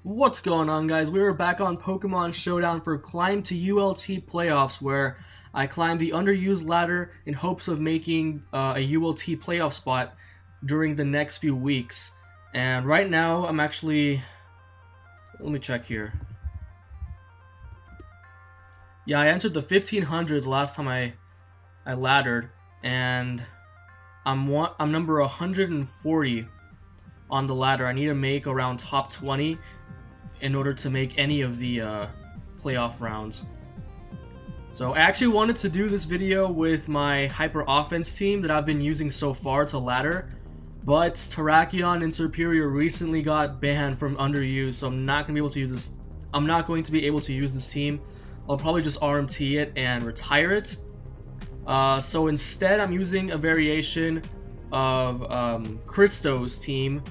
What's going on, guys? We are back on Pokemon Showdown for Climb to ULT Playoffs, where I climbed the underused ladder in hopes of making a ULT playoff spot during the next few weeks. And right now, I'm actually... Let me check here. Yeah, I entered the 1500s last time I laddered, and I'm number 140 on the ladder. I need to make around top 20 in order to make any of the playoff rounds. So I actually wanted to do this video with my hyper offense team that I've been using so far to ladder, but Terrakion and Superior recently got banned from underuse, so I'm not going to be able to use this. I'm not going to be able to use this team. I'll probably just RMT it and retire it. So instead, I'm using a variation of Christo's team.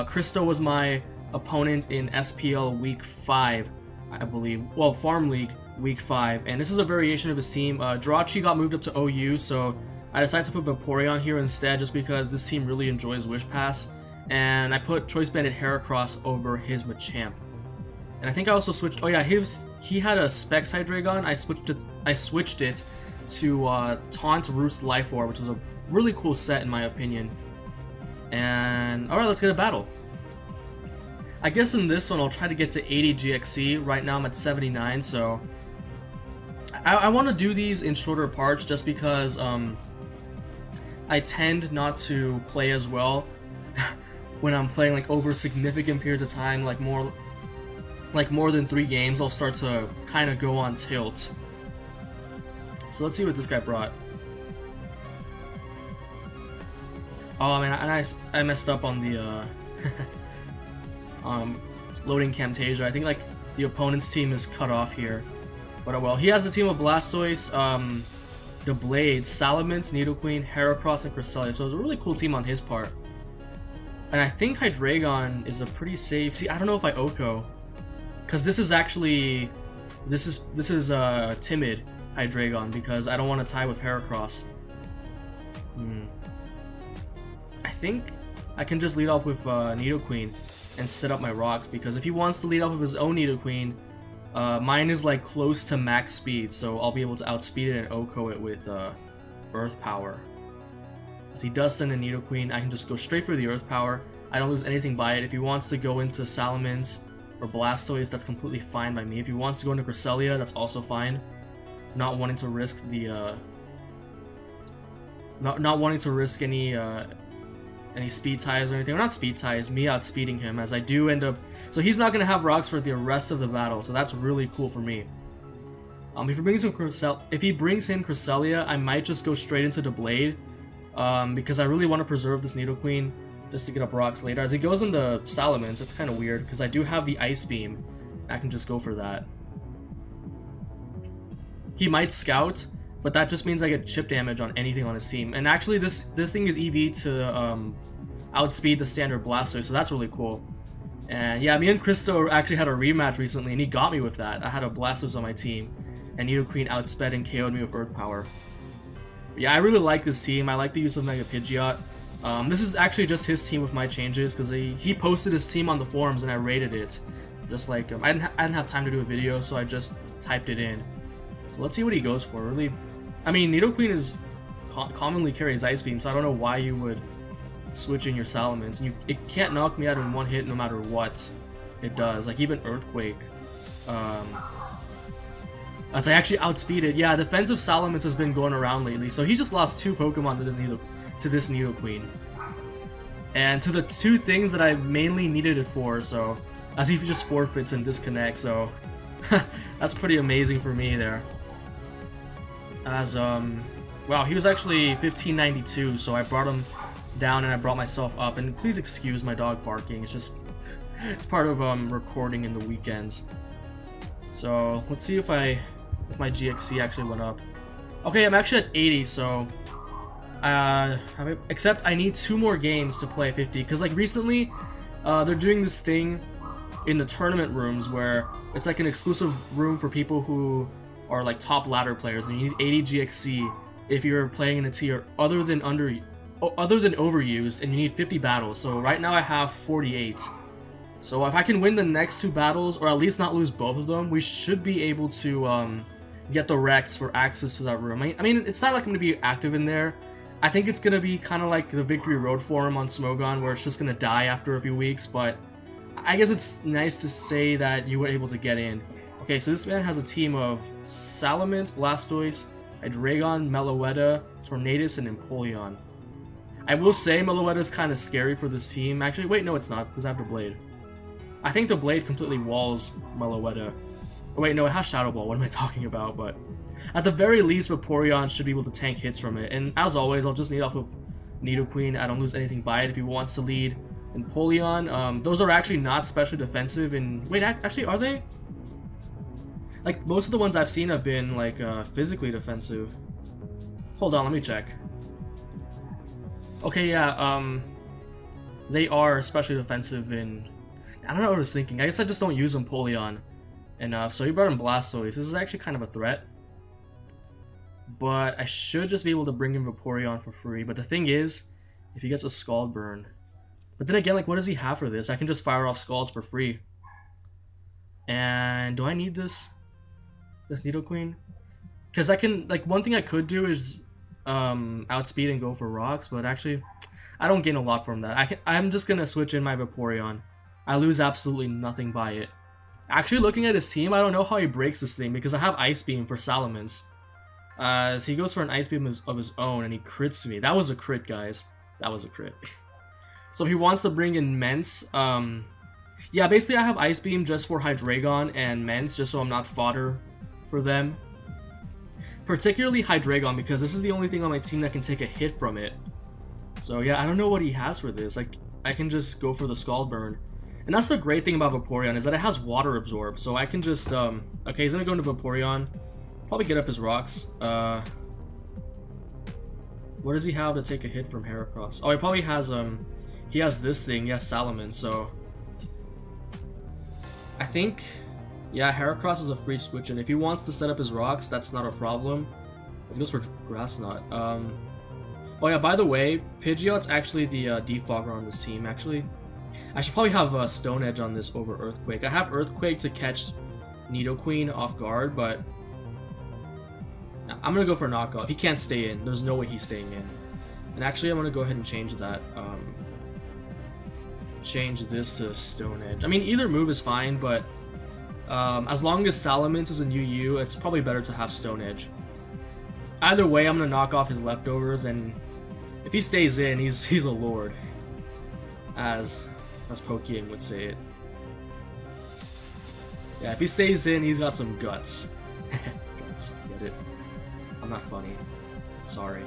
Christo was my opponent in SPL Week 5, I believe. Well, Farm League Week 5. And this is a variation of his team. Jirachi got moved up to OU, so I decided to put Vaporeon here instead just because this team really enjoys Wish Pass. And I put Choice Banded Heracross over his Machamp. And I think I also switched... Oh yeah, he had a Specs Hydreigon. I switched it to Taunt Roost Life-Orb, which is a really cool set in my opinion. And alright, let's get a battle. I guess in this one I'll try to get to 80 GXC. Right now I'm at 79, so I want to do these in shorter parts just because I tend not to play as well when I'm playing like over significant periods of time, like more than 3 games. I'll start to kind of go on tilt. So let's see what this guy brought. Oh man, I messed up on the loading Camtasia. I think like the opponent's team is cut off here. But oh well. He has a team of Blastoise, the Blades, Salamence, Nidoqueen, Heracross, and Cresselia. So it's a really cool team on his part. And I think Hydreigon is a pretty safe... See, I don't know if I Oko. Because this is actually... This is timid Hydreigon because I don't want to tie with Heracross. I think I can just lead off with Nidoqueen and set up my rocks, because if he wants to lead off with his own Nidoqueen, mine is like close to max speed, so I'll be able to outspeed it and Oko it with Earth Power. As he does send a Nidoqueen, I can just go straight for the Earth Power. I don't lose anything by it. If he wants to go into Salamence or Blastoise, that's completely fine by me. If he wants to go into Cresselia, that's also fine. Not wanting to risk the not wanting to risk any speed ties or anything. Or not speed ties, me outspeeding him, as I do end up... So he's not going to have rocks for the rest of the battle, so that's really cool for me. If he brings in Cresselia, I might just go straight into the Blade, because I really want to preserve this Nidoqueen just to get up rocks later. As he goes into Salamence, it's kind of weird, because I do have the Ice Beam. I can just go for that. He might Scout, but that just means I get chip damage on anything on his team. And actually, this thing is EV to outspeed the standard Blastoise, so that's really cool. And yeah, me and Christo actually had a rematch recently, and he got me with that. I had a Blastoise on my team, and Nidoqueen outsped and KO'd me with Earth Power. But yeah, I really like this team. I like the use of Mega Pidgeot. This is actually just his team with my changes, because he posted his team on the forums, and I rated it. Just like, I didn't have time to do a video, so I just typed it in. So let's see what he goes for. Really, I mean, Nidoqueen is commonly carries Ice Beam, so I don't know why you would switch in your Salamence. And it can't knock me out in one hit no matter what it does. Like even Earthquake. As I actually outspeeded. Yeah, defensive Salamence has been going around lately, so he just lost 2 Pokemon to this Nidoqueen. And to the 2 things that I mainly needed it for, so as he just forfeits and disconnects, so that's pretty amazing for me there. As wow, he was actually 1592, so I brought him down and I brought myself up. And please excuse my dog barking, it's part of recording in the weekends. So let's see if my GXC actually went up. Okay, I'm actually at 80, so except I need 2 more games to play 50, because like recently they're doing this thing in the tournament rooms where it's like an exclusive room for people who are like top ladder players, and you need 80 GXC if you're playing in a tier other than overused, and you need 50 battles. So right now I have 48. So if I can win the next 2 battles, or at least not lose both of them, we should be able to get the Rex for access to that room. I mean, it's not like I'm going to be active in there. I think it's going to be kind of like the Victory Road Forum on Smogon, where it's just going to die after a few weeks, but I guess it's nice to say that you were able to get in. Okay, so this man has a team of Salamence, Blastoise, Hydreigon, Meloetta, Tornadus, and Empoleon. I will say Meloetta is kind of scary for this team. Actually, wait, no it's not, because I have the Blade. I think the Blade completely walls Meloetta. Oh, wait, no, it has Shadow Ball. What am I talking about? But at the very least, Vaporeon should be able to tank hits from it. And as always, I'll just lead off of Nidoqueen. I don't lose anything by it. If he wants to lead Empoleon, those are actually not specially defensive. And wait, actually, are they? Like, most of the ones I've seen have been, like, physically defensive. Hold on, let me check. Okay, yeah, they are especially defensive in... I don't know what I was thinking. I guess I just don't use Empoleon enough. So he brought in Blastoise. This is actually kind of a threat. But I should just be able to bring in Vaporeon for free. But the thing is, if he gets a Scald Burn... But then again, like, what does he have for this? I can just fire off Scalds for free. And do I need this Nidoqueen? Because I can, like, one thing I could do is outspeed and go for rocks, but actually I don't gain a lot from that. I'm just gonna switch in my Vaporeon. I lose absolutely nothing by it. Actually, looking at his team, I don't know how he breaks this thing because I have Ice Beam for Salamence. So he goes for an Ice Beam of his own and he crits me. That was a crit, guys. That was a crit. So if he wants to bring in Mence, yeah, basically I have Ice Beam just for Hydreigon and Mence, just so I'm not fodder for them. Particularly Hydreigon, because this is the only thing on my team that can take a hit from it. So yeah, I don't know what he has for this. Like, I can just go for the Scald Burn. And that's the great thing about Vaporeon, is that it has Water Absorb. So I can just, okay, he's gonna go into Vaporeon. Probably get up his rocks. What does he have to take a hit from Heracross? Oh, he probably has, he has this thing. He has Salamence, so... I think... Yeah, Heracross is a free switch, and if he wants to set up his rocks, that's not a problem. He goes for Grass Knot. Oh yeah, by the way, Pidgeot's actually the defogger on this team, actually. I should probably have Stone Edge on this over Earthquake. I have Earthquake to catch Nidoqueen off guard, but... I'm gonna go for knockoff. He can't stay in. There's no way he's staying in. And actually, I'm gonna go ahead and change that. Change this to Stone Edge. I mean, either move is fine, but... as long as Salamence is in UU, it's probably better to have Stone Edge. Either way, I'm gonna knock off his leftovers, and if he stays in, he's a lord, as Pokeing would say it. Yeah, if he stays in, he's got some guts. Guts, get it? I'm not funny. Sorry.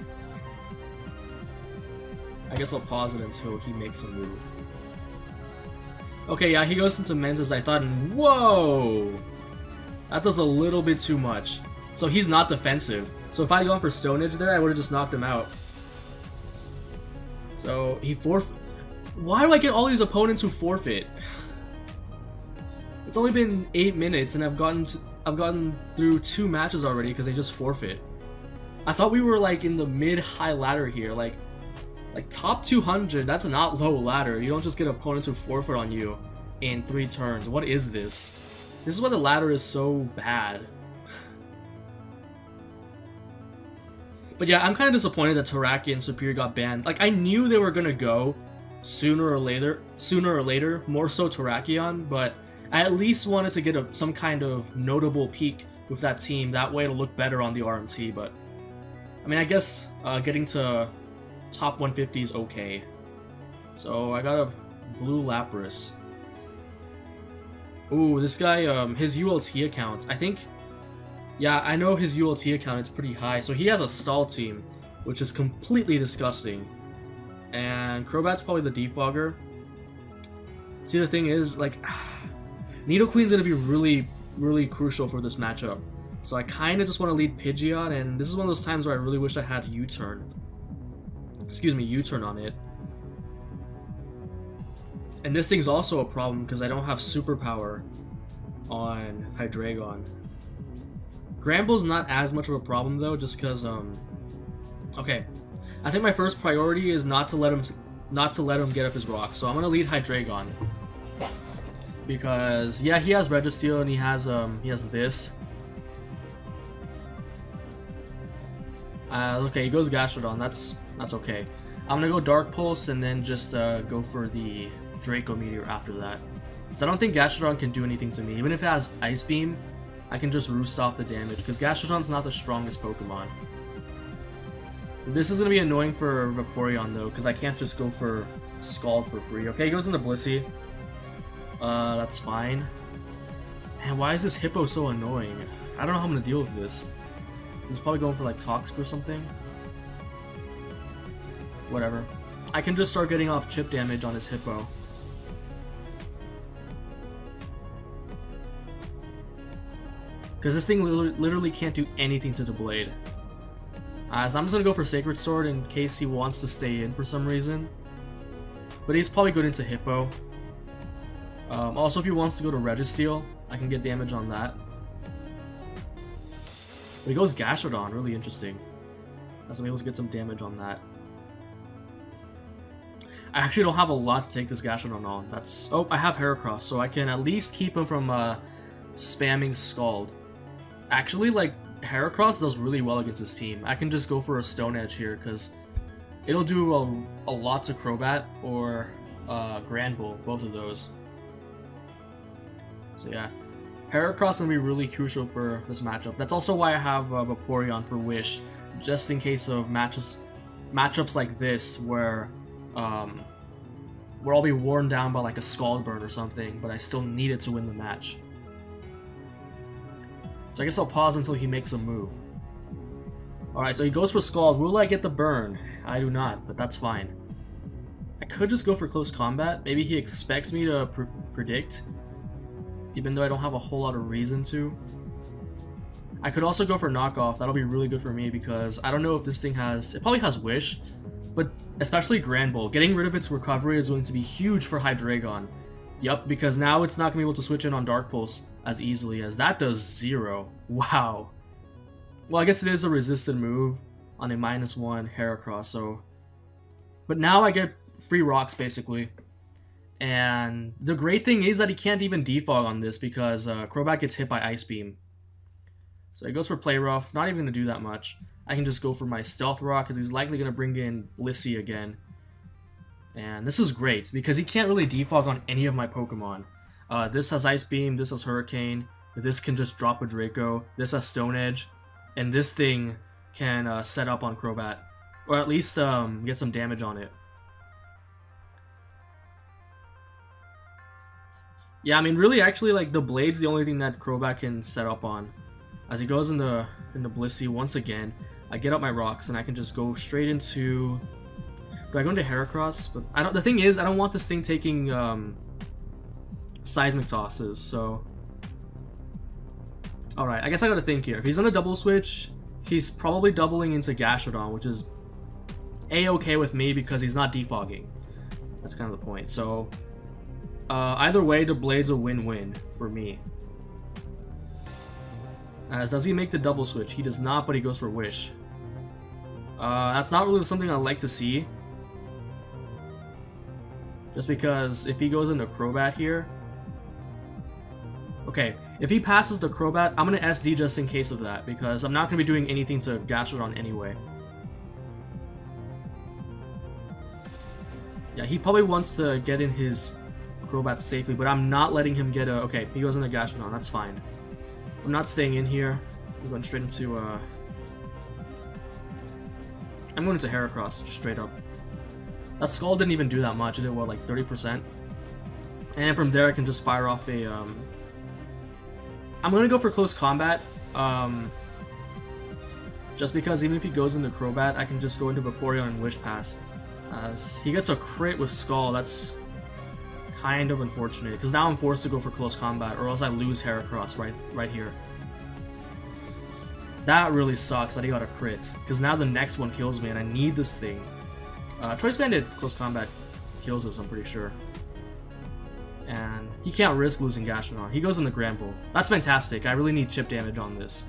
I guess I'll pause it until he makes a move. Okay, yeah, he goes into Mence as I thought, and whoa! That does a little bit too much. So he's not defensive. So if I had gone for Stone Edge there, I would have just knocked him out. So he Why do I get all these opponents who forfeit? It's only been 8 minutes, and I've gotten through 2 matches already because they just forfeit. I thought we were like in the mid-high ladder here, like top 200. That's a not low ladder. You don't just get opponents who forfeit on you in 3 turns. What is this? This is why the ladder is so bad. But yeah, I'm kind of disappointed that Terrakion and Superior got banned. Like, I knew they were gonna go sooner or later, more so Terrakion, but I at least wanted to get some kind of notable peak with that team. That way it'll look better on the RMT, but I mean, I guess getting to top 150 is okay. So I got a blue Lapras. Ooh, this guy, his ULT account, I think... Yeah, I know his ULT account is pretty high, so he has a stall team, which is completely disgusting. And Crobat's probably the defogger. See, the thing is, like, Nidoqueen's gonna be really, really crucial for this matchup. So I kind of just want to lead Pidgeot, and this is one of those times where I really wish I had U-turn. Excuse me, U-turn on it. And this thing's also a problem because I don't have superpower on Hydreigon. Gramble's not as much of a problem though, just because okay, I think my first priority is not to let him get up his rocks. So I'm gonna lead Hydreigon. Because yeah, he has Registeel and he has this. Okay, he goes Gastrodon. That's okay. I'm gonna go Dark Pulse and then just go for the Draco Meteor after that. So I don't think Gastrodon can do anything to me. Even if it has Ice Beam, I can just roost off the damage because Gastrodon's not the strongest Pokemon. This is gonna be annoying for Vaporeon though, because I can't just go for Scald for free. Okay, he goes into Blissey. That's fine. Man, why is this Hippo so annoying? I don't know how I'm gonna deal with this. He's probably going for like Toxic or something. Whatever. I can just start getting off chip damage on his Hippo. Because this thing literally can't do anything to the Blade. So I'm just gonna go for Sacred Sword in case he wants to stay in for some reason. But he's probably good into Hippo. Also, if he wants to go to Registeel, I can get damage on that. But he goes Gastrodon, really interesting. As I'm able to get some damage on that. I actually don't have a lot to take this Gastrodon on. That's... Oh, I have Heracross, so I can at least keep him from spamming Scald. Actually, like, Heracross does really well against this team. I can just go for a Stone Edge here, because it'll do a lot to Crobat or Granbull, both of those. So yeah, Heracross is going to be really crucial for this matchup. That's also why I have Vaporeon for Wish, just in case of matchups like this, where I'll be worn down by like a Scald Burn or something, but I still need it to win the match. So I guess I'll pause until he makes a move. Alright, so he goes for Scald. Will I get the burn? I do not, but that's fine. I could just go for Close Combat. Maybe he expects me to predict, even though I don't have a whole lot of reason to. I could also go for Knockoff. That'll be really good for me because I don't know if this thing has... It probably has Wish, but especially Granbull. Getting rid of its recovery is going to be huge for Hydreigon. Yup, because now it's not going to be able to switch in on Dark Pulse as easily as that does 0. Wow. Well, I guess it is a resisted move on a -1 Heracross, so... But now I get free rocks, basically. And the great thing is that he can't even defog on this because Crobat gets hit by Ice Beam. So he goes for Play Rough, not even going to do that much. I can just go for my Stealth Rock because he's likely going to bring in Blissey again. And this is great because he can't really defog on any of my Pokemon. This has Ice Beam, this has Hurricane, this can just drop a Draco, this has Stone Edge, and this thing can set up on Crobat. Or at least get some damage on it. Yeah, I mean, really, actually, like, the Blade's the only thing that Crobat can set up on. As he goes into Blissey once again, I get up my rocks, and I can just go straight into... Do I go into Heracross? But I don't. The thing is, I don't want this thing taking Seismic Tosses, so... Alright, I guess I gotta think here. If he's on a double switch, he's probably doubling into Gastrodon, which is A-okay with me because he's not defogging. That's kind of the point, so... either way, the Blade's a win-win for me. As does he make the double switch? He does not, but he goes for Wish. That's not really something I like to see. Just because if he goes into Crobat here... Okay, if he passes the Crobat, I'm going to SD just in case of that, because I'm not going to be doing anything to Gastrodon anyway. Yeah, he probably wants to get in his Crobat safely, but I'm not letting him get a... Okay, he goes into Gastrodon, that's fine. I'm not staying in here. I'm going straight into... I'm going into Heracross, just straight up. That Skull didn't even do that much. It did, what, like 30%? And from there, I can just fire off a... I'm going to go for Close Combat. Just because even if he goes into Crobat, I can just go into Vaporeon and Wish Pass. As he gets a crit with Skull, that's kind of unfortunate. Because now I'm forced to go for Close Combat, or else I lose Heracross right here. That really sucks that he got a crit. Because now the next one kills me, and I need this thing. Choice Banded Close Combat kills us, I'm pretty sure. And he can't risk losing Gastrodon. He goes in the Granbull. That's fantastic. I really need chip damage on this.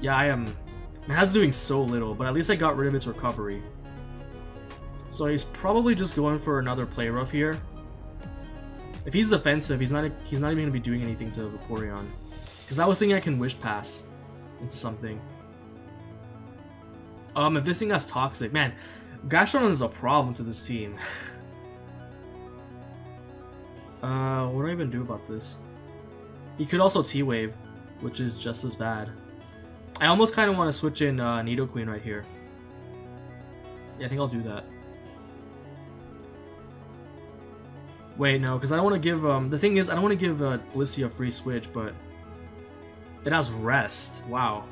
Yeah, I am... It has doing so little, but at least I got rid of its recovery. So he's probably just going for another Play Rough here. If he's defensive, he's not even gonna be doing anything to Vaporeon. Because I was thinking I can Wish Pass into something. If this thing has Toxic, man, Gastrodon is a problem to this team. What do I even do about this? He could also T-Wave, which is just as bad. I almost kind of want to switch in Nidoqueen right here. Yeah, I think I'll do that. Wait, no, because I don't want to give, the thing is, I don't want to give Blissey a free switch, but it has Rest. Wow.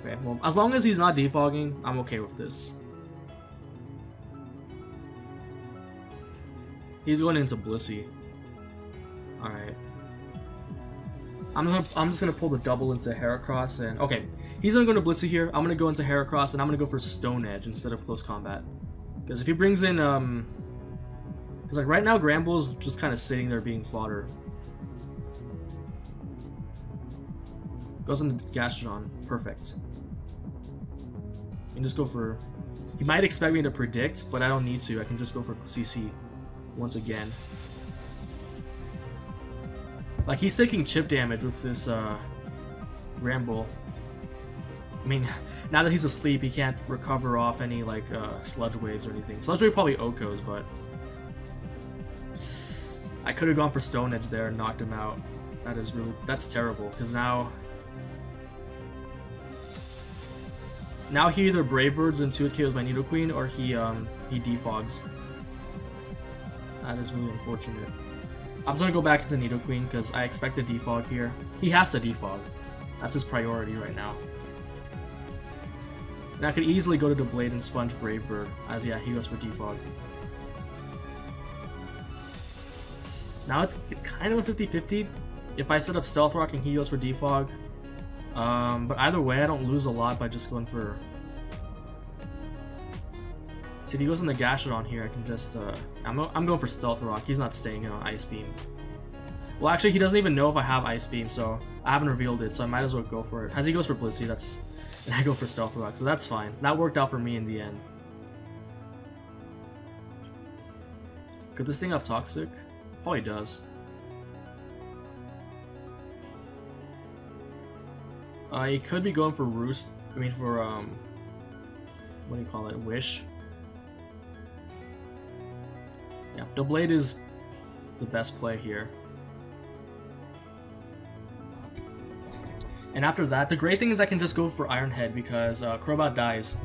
Okay, well, as long as he's not defogging, I'm okay with this. He's going into Blissey. Alright. I'm just gonna pull the double into Heracross and okay. He's gonna go into Blissey here. I'm gonna go into Heracross and I'm gonna go for Stone Edge instead of Close Combat. Because if he brings in because like right now Granbull's just kinda sitting there being fodder. Goes into Gastrodon. Perfect. You can just go for he might expect me to predict, but I don't need to. I can just go for CC once again. Like, he's taking chip damage with this, Granbull. I mean, now that he's asleep, he can't recover off any, like, Sludge Waves or anything. Sludge Wave probably Okos, but I could have gone for Stone Edge there and knocked him out. That is really, that's terrible, because now he either Brave Birds and 2 KOs my Nidoqueen, or he defogs. That is really unfortunate. I'm just gonna go back into Nidoqueen because I expect a defog here. He has to defog. That's his priority right now. And I could easily go to the Blade and Sponge Brave Bird, as yeah, he goes for defog. Now it's kind of a 50-50. If I set up Stealth Rock and he goes for defog. But either way, I don't lose a lot by just going for... See, if he goes in the Gastrodon here, I can just, I'm going for Stealth Rock. He's not staying on Ice Beam. Well, actually, he doesn't even know if I have Ice Beam, so I haven't revealed it, so I might as well go for it. As he goes for Blissey, and I go for Stealth Rock, so that's fine. That worked out for me in the end. Could this thing have Toxic? Probably does. He could be going for Roost. I mean, for, what do you call it? Wish. Yeah, the Blade is the best play here. And after that, the great thing is I can just go for Iron Head because Crobat dies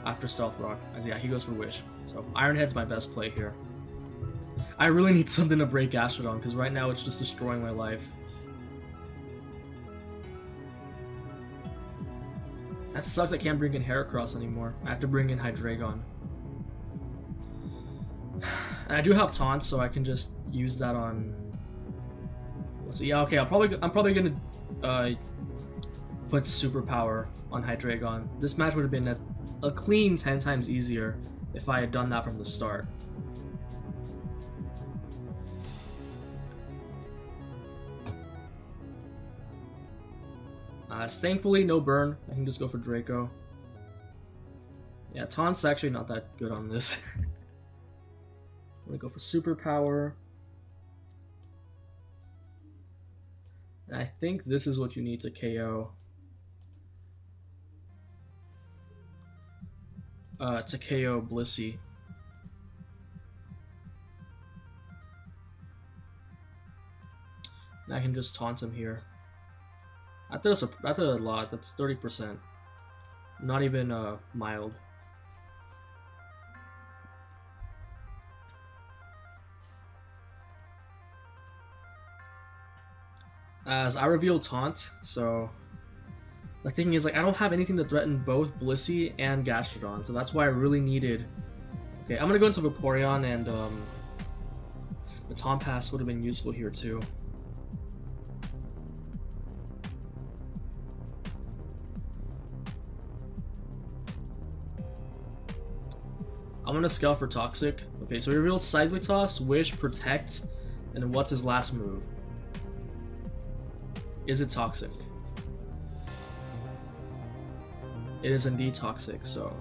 after Stealth Rock. As yeah, he goes for Wish. So Iron Head's my best play here. I really need something to break Gastrodon because right now it's just destroying my life. That sucks I can't bring in Heracross anymore. I have to bring in Hydreigon. And I do have Taunt, so I can just use that on... So yeah, okay, I'm probably gonna put Superpower on Hydreigon. This match would have been a clean 10 times easier if I had done that from the start. Thankfully, no burn. I can just go for Draco. Yeah, Taunt's actually not that good on this. I'm gonna go for Superpower. And I think this is what you need to KO. To KO Blissey. And I can just taunt him here. That does a lot. That's 30%. Not even mild. As I reveal Taunt, so the thing is, like, I don't have anything to threaten both Blissey and Gastrodon, so that's why I really needed. Okay, I'm gonna go into Vaporeon, and the Taunt Pass would have been useful here too. I'm gonna Scout for Toxic. Okay, so we revealed Seismic Toss, Wish, Protect, and then what's his last move? Is it Toxic? It is indeed Toxic, so...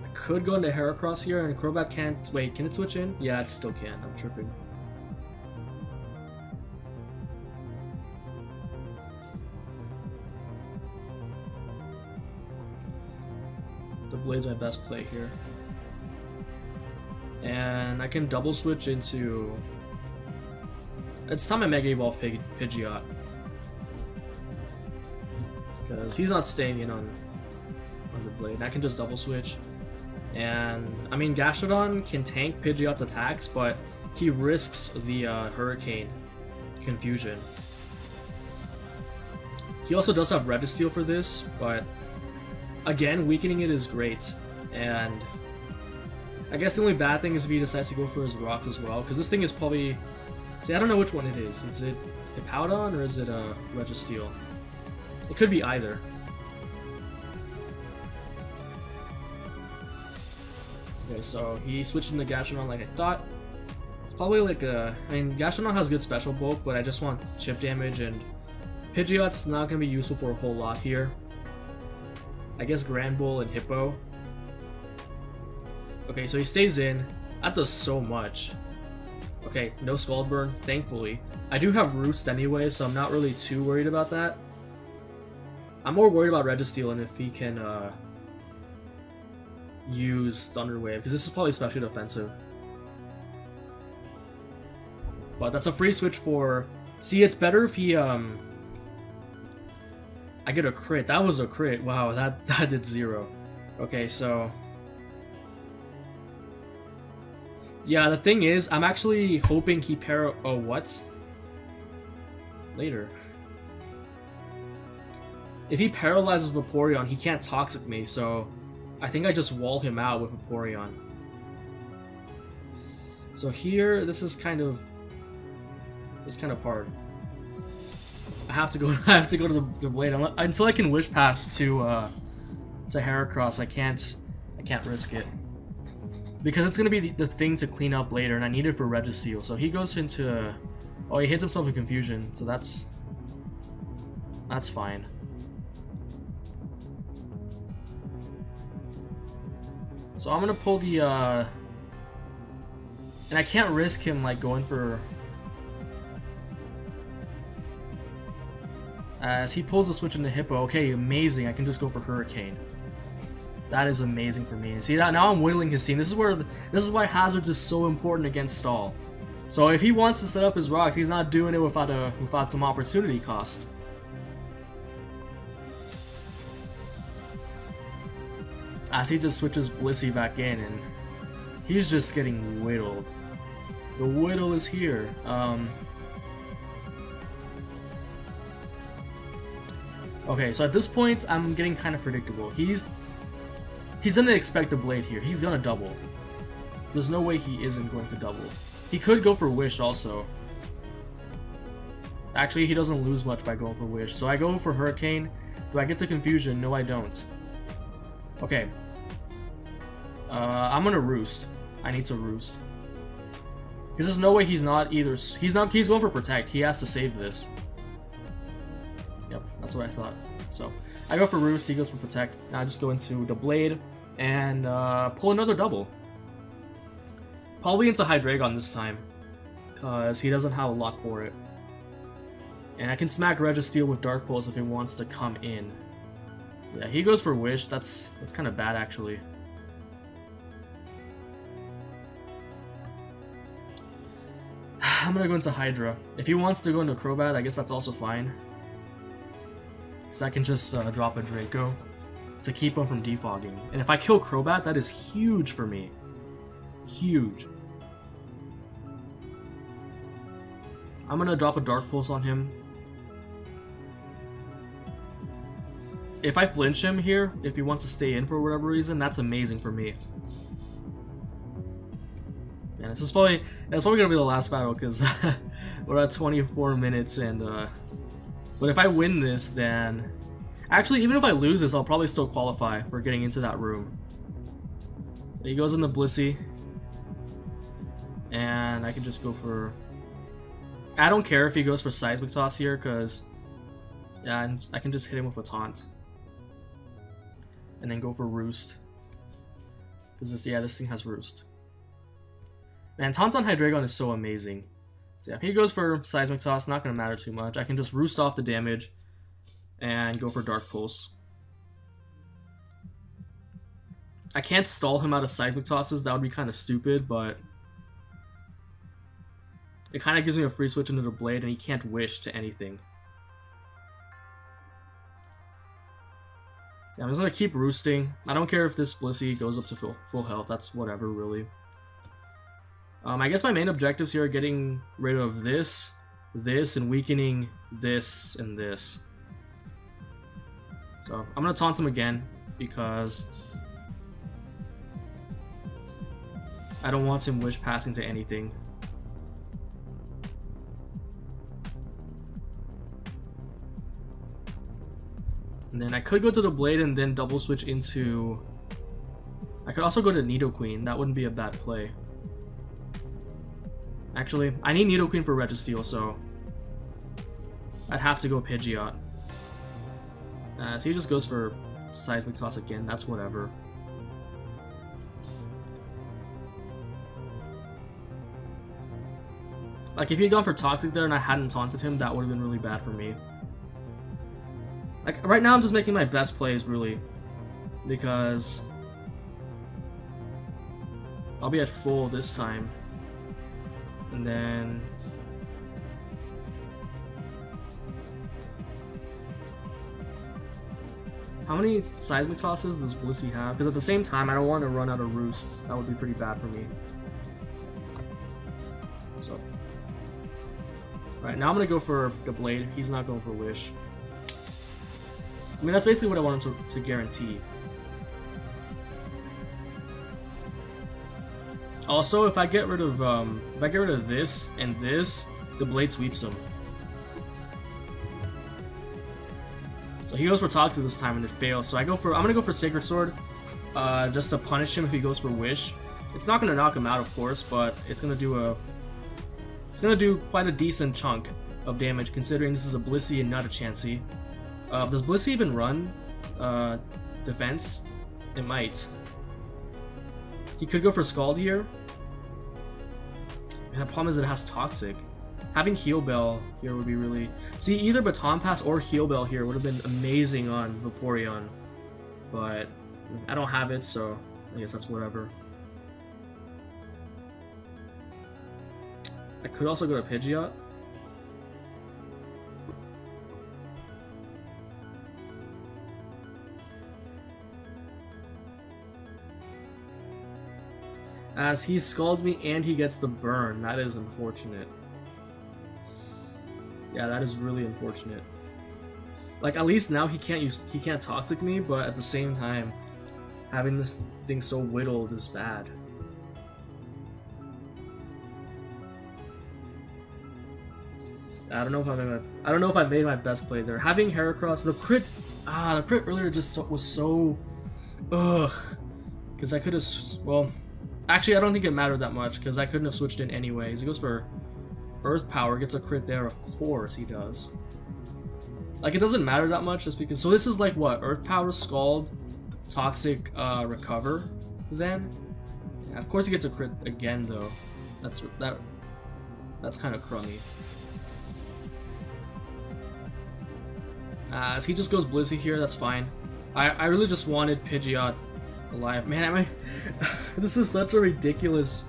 I could go into Heracross here, and Crobat can't... Wait, can it switch in? Yeah, it still can. I'm tripping. The Blade's my best play here. And I can double switch into... It's time I Mega Evolve Pidgeot. Because he's not staying in on the Blade. And I can just double switch. And, I mean, Gastrodon can tank Pidgeot's attacks, but he risks the Hurricane Confusion. He also does have Registeel for this, but again, weakening it is great. And I guess the only bad thing is if he decides to go for his rocks as well, because this thing is probably... See, I don't know which one it is. Is it a Powdon or is it a Registeel? It could be either. Okay, so he switched into Gastrodon like I thought. It's probably like a... I mean, Gastrodon has good special bulk, but I just want chip damage, and Pidgeot's not going to be useful for a whole lot here. I guess Grand Bull and Hippo. Okay, so he stays in. That does so much. Okay, no Scald Burn, thankfully. I do have Roost anyway, so I'm not really too worried about that. I'm more worried about Registeel and if he can use Thunder Wave, because this is probably especially defensive. But that's a free switch for... See, it's better if he... I get a crit. That was a crit. Wow, that did 0. Okay, so... Yeah, the thing is, I'm actually hoping he Oh, what? Later. If he paralyzes Vaporeon, he can't Toxic me, so I think I just wall him out with Vaporeon. So here, this is kind of... It's kind of hard. I have to go to the Blade until I can Wish Pass to Heracross. I can't risk it because it's gonna be the thing to clean up later, and I need it for Registeel. So he goes into oh, he hits himself in Confusion, so that's fine. So I'm gonna pull the and I can't risk him like going for. As he pulls the switch into Hippo, okay, amazing. I can just go for Hurricane. That is amazing for me. And see that now I'm whittling his team. This is why Hazards is so important against Stall. So if he wants to set up his rocks, he's not doing it without some opportunity cost. As he just switches Blissey back in, and he's just getting whittled. The whittle is here. Okay, so at this point, I'm getting kind of predictable. He's gonna expect a Blade here. He's gonna double. There's no way he isn't going to double. He could go for Wish also. Actually, he doesn't lose much by going for Wish. So I go for Hurricane. Do I get the Confusion? No, I don't. Okay. I'm gonna Roost. I need to Roost. Because there's no way he's not either. He's going for Protect. He has to save this. Yep, that's what I thought. So I go for Roost, he goes for Protect. Now I just go into the Blade and pull another double. Probably into Hydreigon this time, because he doesn't have a lot for it. And I can smack Registeel with Dark Pulse if he wants to come in. So yeah, he goes for Wish. That's kind of bad actually. I'm gonna go into Hydra. If he wants to go into Crobat, I guess that's also fine. Because I can just drop a Draco to keep him from defogging. And if I kill Crobat, that is huge for me. Huge. I'm gonna drop a Dark Pulse on him. If I flinch him here, if he wants to stay in for whatever reason, that's amazing for me. And that's probably gonna be the last battle because we're at 24 minutes and but if I win this, then actually even if I lose this, I'll probably still qualify for getting into that room. He goes in the Blissey, and I can just go for. I don't care if he goes for Seismic Toss here because yeah, I can just hit him with a Taunt, and then go for Roost. this thing has Roost. Man, Tauntaun Hydreigon is so amazing. So yeah, he goes for Seismic Toss, not going to matter too much. I can just Roost off the damage and go for Dark Pulse. I can't stall him out of Seismic Tosses, that would be kind of stupid, but it kind of gives me a free switch into the Blade, and he can't Wish to anything. Yeah, I'm just going to keep Roosting. I don't care if this Blissey goes up to full health, that's whatever, really. I guess my main objectives here are getting rid of this, and weakening this, and this. So, I'm going to taunt him again, because I don't want him Wish passing to anything. And then I could go to the Blade and then double switch into... I could also go to Nidoqueen, that wouldn't be a bad play. Actually, I need Nidoqueen for Registeel, so I'd have to go Pidgeot. So he just goes for Seismic Toss again, that's whatever. Like, if he had gone for Toxic there and I hadn't taunted him, that would have been really bad for me. Like, right now I'm just making my best plays, really. Because I'll be at full this time. And then... how many Seismic Tosses does Blissey have? Because at the same time, I don't want to run out of Roosts. That would be pretty bad for me. So... alright, now I'm going to go for the Blade. He's not going for Wish. I mean, that's basically what I want him to guarantee. Also, if I get rid of this and this, the Blade sweeps him. So he goes for Toxic this time and it fails. So I'm gonna go for Sacred Sword, just to punish him if he goes for Wish. It's not gonna knock him out, of course, but it's gonna do quite a decent chunk of damage considering this is a Blissey and not a Chansey. Does Blissey even run defense? It might. He could go for Scald here. And the problem is it has Toxic. Having Heal Bell here would be really... see, either Baton Pass or Heal Bell here would have been amazing on Vaporeon. But I don't have it, so I guess that's whatever. I could also go to Pidgeot. As he scalds me and he gets the burn. That is unfortunate. Yeah, that is really unfortunate. Like, at least now he can't Toxic me, but at the same time, having this thing so whittled is bad. I don't know if I made my best play there. Having Heracross, the crit earlier just was so ugh. Because I could have, well, actually I don't think it mattered that much because I couldn't have switched in anyways. He goes for Earth Power, gets a crit there, of course he does. Like, it doesn't matter that much just because, so this is like what, Earth Power, Scald, Toxic, Recover, then? Yeah, of course he gets a crit again though. That's kind of crummy. As he just goes Blissey here, that's fine. I really just wanted Pidgeot alive. Man, this is such a ridiculous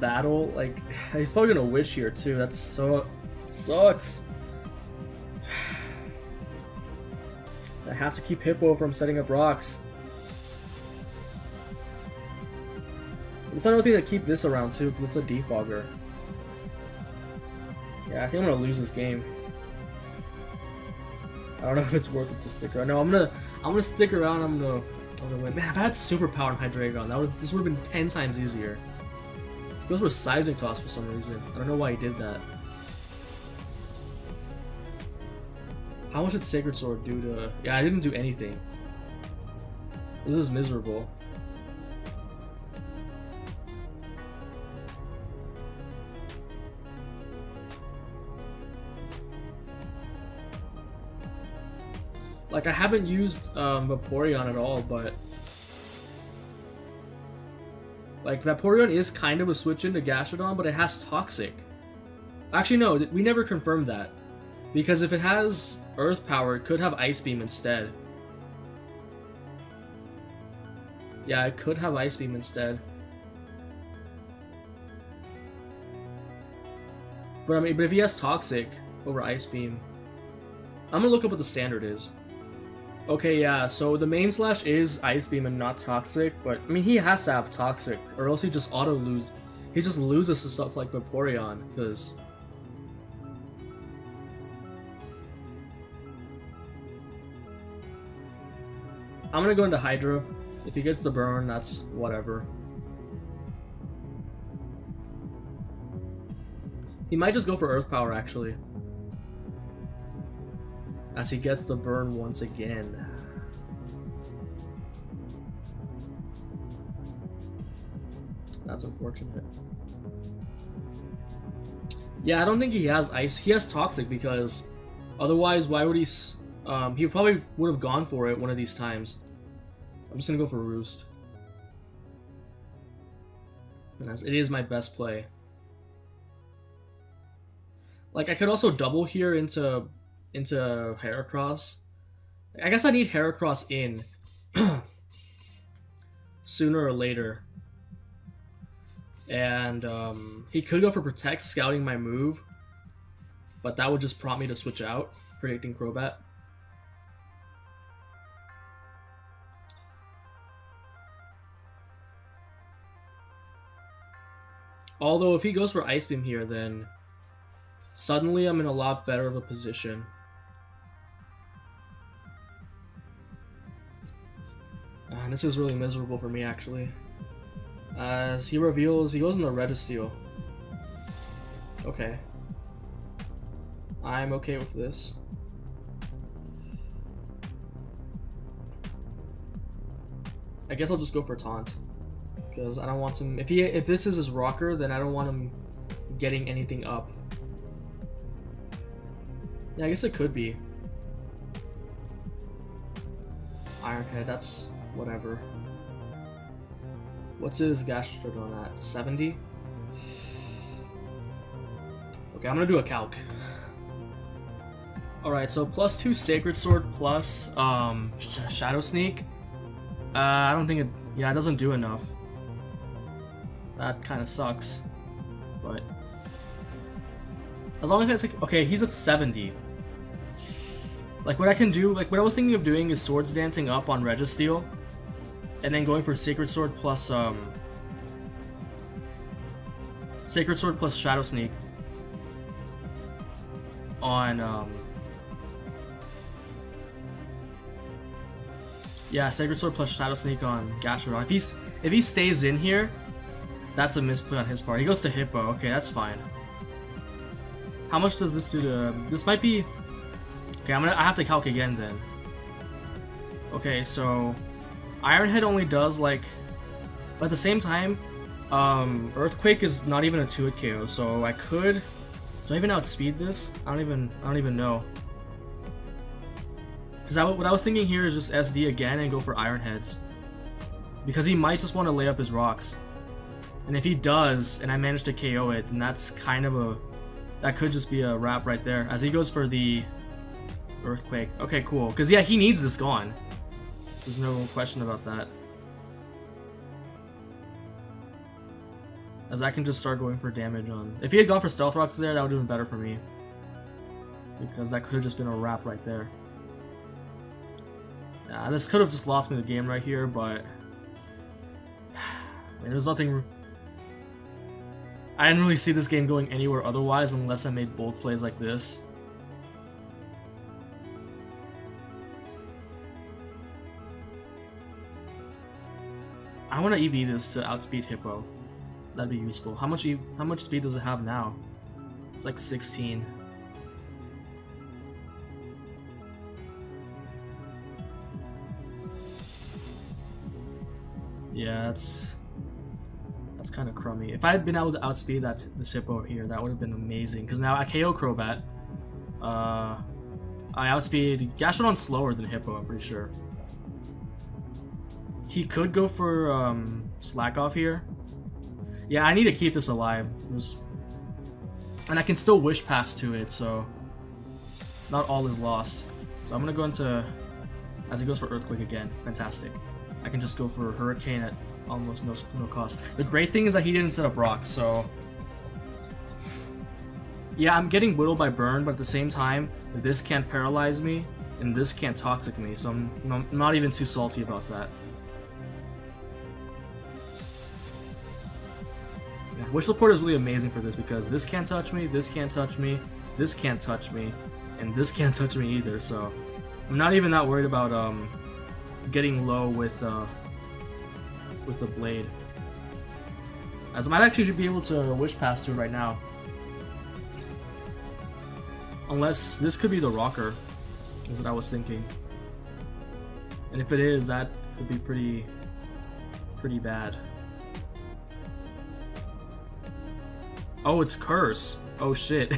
battle. Like, he's probably gonna Wish here too. That's so sucks. I have to keep Hippo from setting up rocks. It's another thing to keep this around too, because it's a defogger. Yeah, I think I'm gonna lose this game. I don't know if it's worth it to stick around. No, I'm gonna stick around. I'm gonna win. Man, if I had superpower in Hydreigon, this would have been 10 times easier. He goes for Seismic Toss for some reason. I don't know why he did that. How much did Sacred Sword do to... yeah, I didn't do anything. This is miserable. Like, I haven't used Vaporeon at all, but Like, Vaporeon is kind of a switch into Gastrodon, but it has Toxic. Actually, no, we never confirmed that. Because if it has Earth Power, it could have Ice Beam instead. Yeah, it could have Ice Beam instead. But I mean, but if he has Toxic over Ice Beam, I'm gonna look up what the standard is. Okay, yeah, so the main slash is Ice Beam and not Toxic, but I mean he has to have Toxic, or else he just auto lose. He just loses to stuff like Vaporeon, because I'm gonna go into Hydra. If he gets the burn, that's whatever. He might just go for Earth Power, actually. As he gets the burn once again. That's unfortunate. Yeah, I don't think he has Ice. He has Toxic, because otherwise, why would he... he probably would have gone for it one of these times. So I'm just gonna go for Roost. And it is my best play. Like, I could also double here into Heracross. I guess I need Heracross in sooner or later. And he could go for Protect, scouting my move, but that would just prompt me to switch out, predicting Crobat. Although if he goes for Ice Beam here, then suddenly I'm in a lot better of a position. This is really miserable for me, actually. As he reveals, he goes into Registeel. Okay. I'm okay with this. I guess I'll just go for Taunt. Because I don't want him... If this is his Rocker, then I don't want him getting anything up. Yeah, I guess it could be. Iron Head, that's whatever. What's his Gastrodon at? 70? Okay, I'm gonna do a calc. Alright, so +2 Sacred Sword plus Shadow Sneak. I don't think it... Yeah, it doesn't do enough. That kind of sucks. But... as long as it's like... Okay, he's at 70. Like, what I can do... Like, what I was thinking of doing is Swords Dancing up on Registeel. And then going for Sacred Sword plus, Sacred Sword plus Shadow Sneak. On, yeah, Sacred Sword plus Shadow Sneak on Gastrodon. If he stays in here, that's a misplay on his part. He goes to Hippo. Okay, that's fine. How much does this do to... This might be... Okay, I have to calc again then. Okay, so... Iron Head only does like... But at the same time, Earthquake is not even a 2-hit KO, so I could... Do I even outspeed this? I don't even know. Because what I was thinking here is just SD again and go for Iron Heads. Because he might just want to lay up his rocks. And if he does, and I manage to KO it, then that's kind of a... That could just be a wrap right there. As he goes for the Earthquake. Okay, cool. Because yeah, he needs this gone. There's no question about that. As I can just start going for damage on... If he had gone for Stealth Rocks there, that would have been better for me. Because that could have just been a wrap right there. Yeah, this could have just lost me the game right here, but... I mean, there's nothing... I didn't really see this game going anywhere otherwise unless I made bold plays like this. I want to EV this to outspeed Hippo. That'd be useful. How much speed does it have now? It's like 16. Yeah, that's kind of crummy. If I had been able to outspeed this Hippo here, that would have been amazing. Because now I KO Crobat. I outspeed Gastrodon slower than Hippo, I'm pretty sure. He could go for Slack Off here. Yeah, I need to keep this alive. And I can still wish pass to it, so not all is lost. So I'm gonna go into, as he goes for Earthquake again. Fantastic. I can just go for Hurricane at almost no cost. The great thing is that he didn't set up rocks, so yeah, I'm getting whittled by burn, but at the same time, this can't paralyze me, and this can't toxic me, so I'm not even too salty about that. Yeah, Wish Laporte is really amazing for this because this can't touch me, this can't touch me, this can't touch me, and this can't touch me either, so I'm not even that worried about getting low with the blade. As I might actually be able to wish pass to it right now. Unless this could be the rocker, is what I was thinking. And if it is, that could be pretty bad. Oh, it's Curse. Oh shit.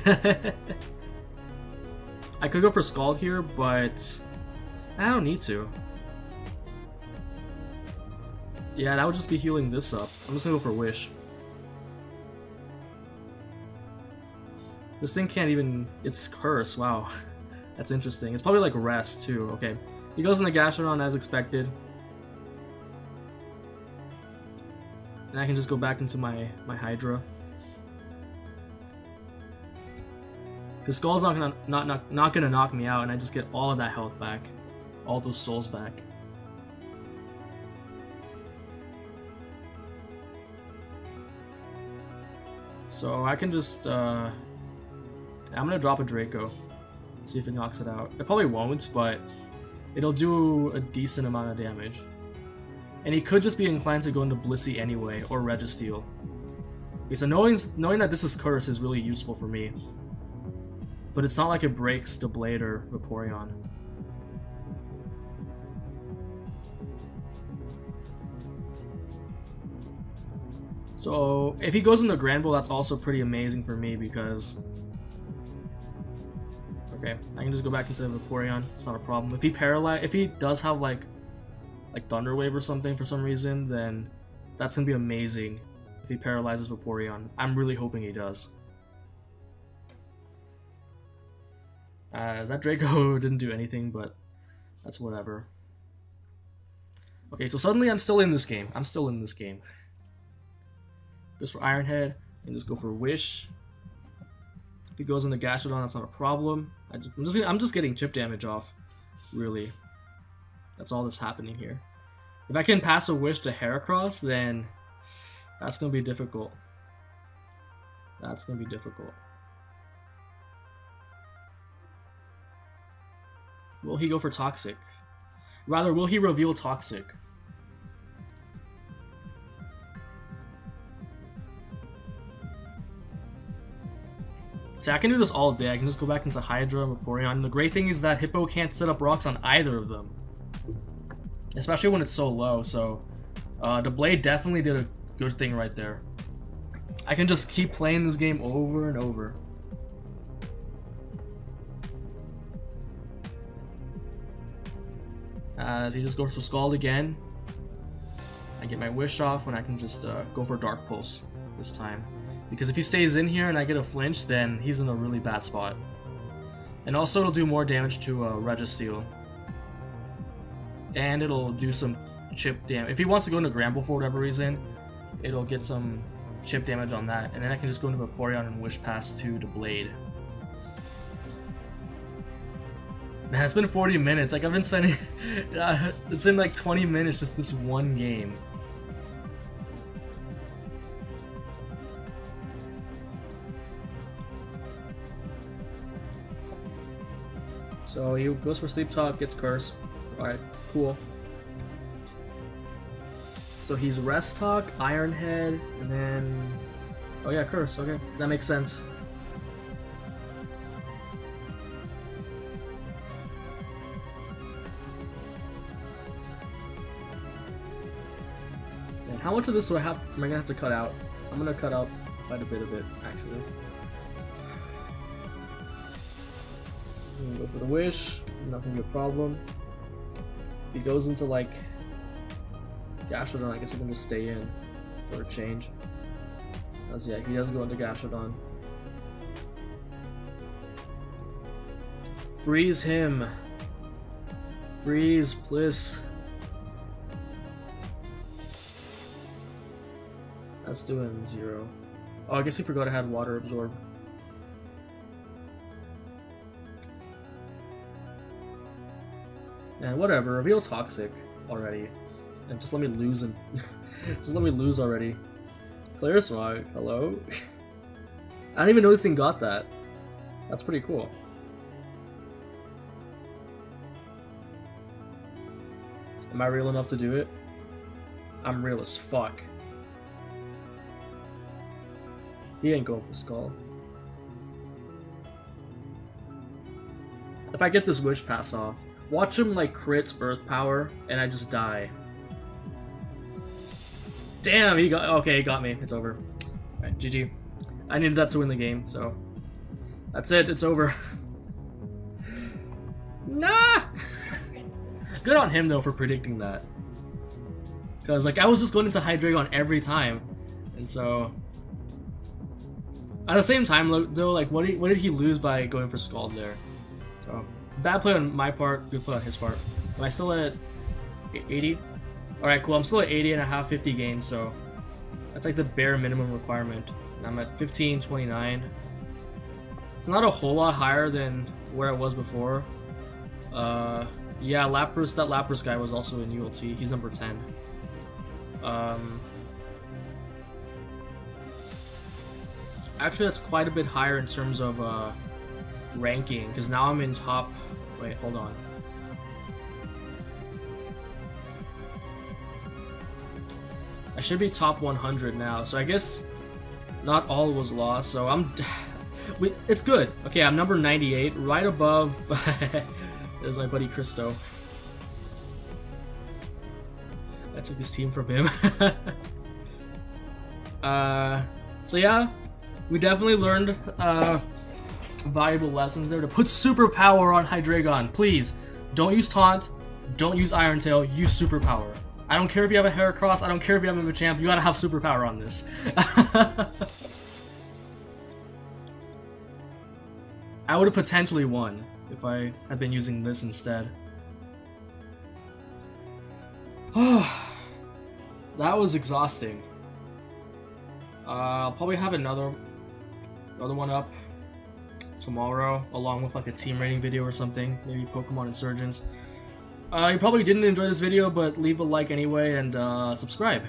I could go for Scald here, but I don't need to. Yeah, that would just be healing this up. I'm just gonna go for Wish. This thing can't even... It's Curse, wow. That's interesting. It's probably like Rest, too. Okay. He goes in the Gastrodon as expected. And I can just go back into my Hydra. Because Skull's not gonna knock me out, and I just get all of that health back. All those souls back. So I can just... I'm gonna drop a Draco, see if it knocks it out. It probably won't, but it'll do a decent amount of damage. And he could just be inclined to go into Blissey anyway, or Registeel. Okay, so knowing that this is Curse is really useful for me. But it's not like it breaks the Blade or Vaporeon. So if he goes into Granbull, that's also pretty amazing for me because... Okay, I can just go back into Vaporeon. It's not a problem. If he does have like Thunder Wave or something for some reason, then that's gonna be amazing. If he paralyzes Vaporeon, I'm really hoping he does. That Draco didn't do anything, but that's whatever. Okay, so suddenly I'm still in this game. Goes for Iron Head, and just go for Wish. If he goes in the Gastrodon, that's not a problem. I'm just getting chip damage off, really. That's all that's happening here. If I can pass a Wish to Heracross, then that's gonna be difficult. That's gonna be difficult. Will he go for Toxic? Rather, will he reveal Toxic? See, I can do this all day. I can just go back into Hydra and Vaporeon. And the great thing is that Hippo can't set up rocks on either of them. Especially when it's so low, so... the Blade definitely did a good thing right there. I can just keep playing this game over and over. As he just goes for Scald again. I get my Wish off when I can just go for Dark Pulse this time. Because if he stays in here and I get a flinch, then he's in a really bad spot. And also it'll do more damage to Registeel. And it'll do some chip damage. If he wants to go into Granbull for whatever reason, it'll get some chip damage on that. And then I can just go into Vaporeon and Wish Pass to the Blade. Man, it's been 40 minutes. Like, I've been spending... it's been like 20 minutes just this one game. So he goes for Sleep Talk, gets Curse. Alright, cool. So he's Rest Talk, Iron Head, and then... Oh yeah, Curse, okay. That makes sense. And how much of this am I gonna have to cut out? I'm gonna cut out quite a bit of it, actually. I'm gonna go for the Wish, not gonna be a problem. If he goes into like Gastrodon, I guess I can just stay in for a change. Yeah, he does go into Gastrodon. Freeze him. Freeze, please. That's doing 0. Oh, I guess he forgot I had water absorb. And whatever, reveal toxic already. And just let me lose and just let me lose already. Clear Smog, hello? I didn't even know this thing got that. That's pretty cool. Am I real enough to do it? I'm real as fuck. He ain't going for Skull. If I get this Wish Pass off, watch him like crit Earth Power and I just die. Damn, he got okay, he got me. It's over. Alright, GG. I needed that to win the game, so that's it, it's over. Nah! Good on him though for predicting that. Cause like I was just going into Hydreigon every time. And so at the same time though, like what did he lose by going for Scald there? So bad play on my part, good play on his part. Am I still at 80? Alright, cool, I'm still at 80 and I have 50 games, so that's like the bare minimum requirement. And I'm at 1529. It's not a whole lot higher than where I was before. Yeah, Lapras, that Lapras guy was also in ULT. He's number 10. Actually, that's quite a bit higher in terms of ranking, because now I'm in top... Wait, hold on. I should be top 100 now, so I guess not all was lost, so I'm... It's good. Okay, I'm number 98, right above... There's my buddy Christo. I took this team from him. So yeah, we definitely learned valuable lessons there to put superpower on Hydreigon. Please, don't use Taunt, don't use Iron Tail, use superpower. I don't care if you have a Heracross, I don't care if you have a Machamp, you gotta have superpower on this. I would have potentially won if I had been using this instead. That was exhausting. I'll probably have another one up tomorrow, along with like a team rating video or something, maybe Pokemon Insurgents. You probably didn't enjoy this video, but leave a like anyway and subscribe.